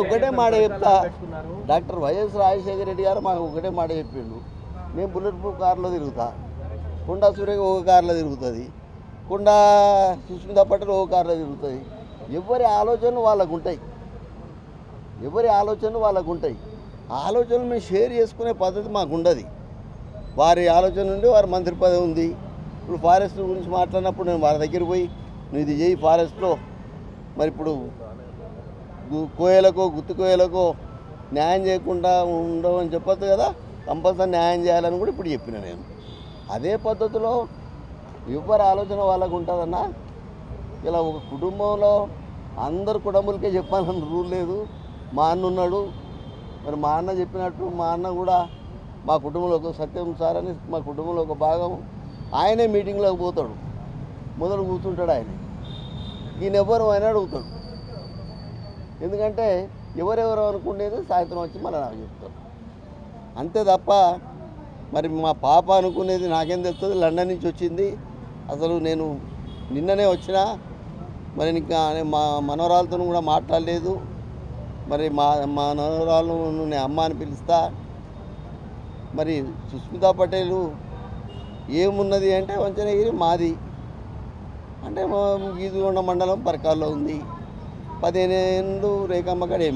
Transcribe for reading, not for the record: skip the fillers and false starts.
ఒకటే మాట చెప్తా, డాక్టర్ వైఎస్ రాజశేఖర రెడ్డి గారు మాకు ఒకటే మాట చెప్పిండు, నేను బుల్లెట్ ప్రూఫ్ కారులో తిరుగుతా, కొండా సూర్య ఒక కారులో తిరుగుతుంది, కొండా సుస్మితా పటేల్ ఒక కారులో తిరుగుతుంది. ఎవరి ఆలోచనలు వాళ్ళకు ఉంటాయి, ఎవరి ఆలోచనలు వాళ్ళకు ఉంటాయి. ఆలోచనలు మేము షేర్ చేసుకునే పద్ధతి మాకు ఉండదు. వారి ఆలోచన నుండి వారి మంత్రి పదవి ఉంది. ఇప్పుడు ఫారెస్ట్ గురించి మాట్లాడినప్పుడు నేను వారి దగ్గర పోయి నువ్వు ఇది చేయి ఫారెస్ట్లో, మరి ఇప్పుడు కోయలకో గుత్తి కోయలకో న్యాయం చేయకుండా ఉండవని చెప్పొద్దు కదా, కంపల్సరీ న్యాయం చేయాలని కూడా ఇప్పుడు చెప్పిన నేను. అదే పద్ధతిలో ఎవరి ఆలోచన వాళ్ళకు ఉంటుందన్నా. ఇలా ఒక కుటుంబంలో అందరు కుటుంబాలకే చెప్పాలని రూల్ లేదు. మా అన్న ఉన్నాడు, మరి మా అన్న చెప్పినట్టు మా అన్న కూడా మా కుటుంబంలో ఒక సత్యం సార్ అని మా కుటుంబంలో ఒక భాగం. ఆయనే మీటింగ్లోకి పోతాడు, మొదలు కూర్చుంటాడు ఆయన, ఈయనెవ్వరు ఆయన అడుగుతాడు. ఎందుకంటే ఎవరెవరు అనుకునేది సాయంత్రం వచ్చి మళ్ళీ నాకు చెప్తారు, అంతే తప్ప మరి మా పాప అనుకునేది నాకేం తెలుస్తుంది. లండన్ నుంచి వచ్చింది, అసలు నేను నిన్ననే వచ్చినా, మరి ఇంకా మా మనవరాలతో కూడా మాట్లాడలేదు. మరి మా మనవరాలను నేను అమ్మ అని పిలుస్తా. మరి సుస్మితా పటేల్ ఏమున్నది అంటే వంచనగిరి మాది, అంటే గీదుగొండ మండలం పరకాల్లో ఉంది. 15 ఏళ్ళు రేఖమ్మ కాడ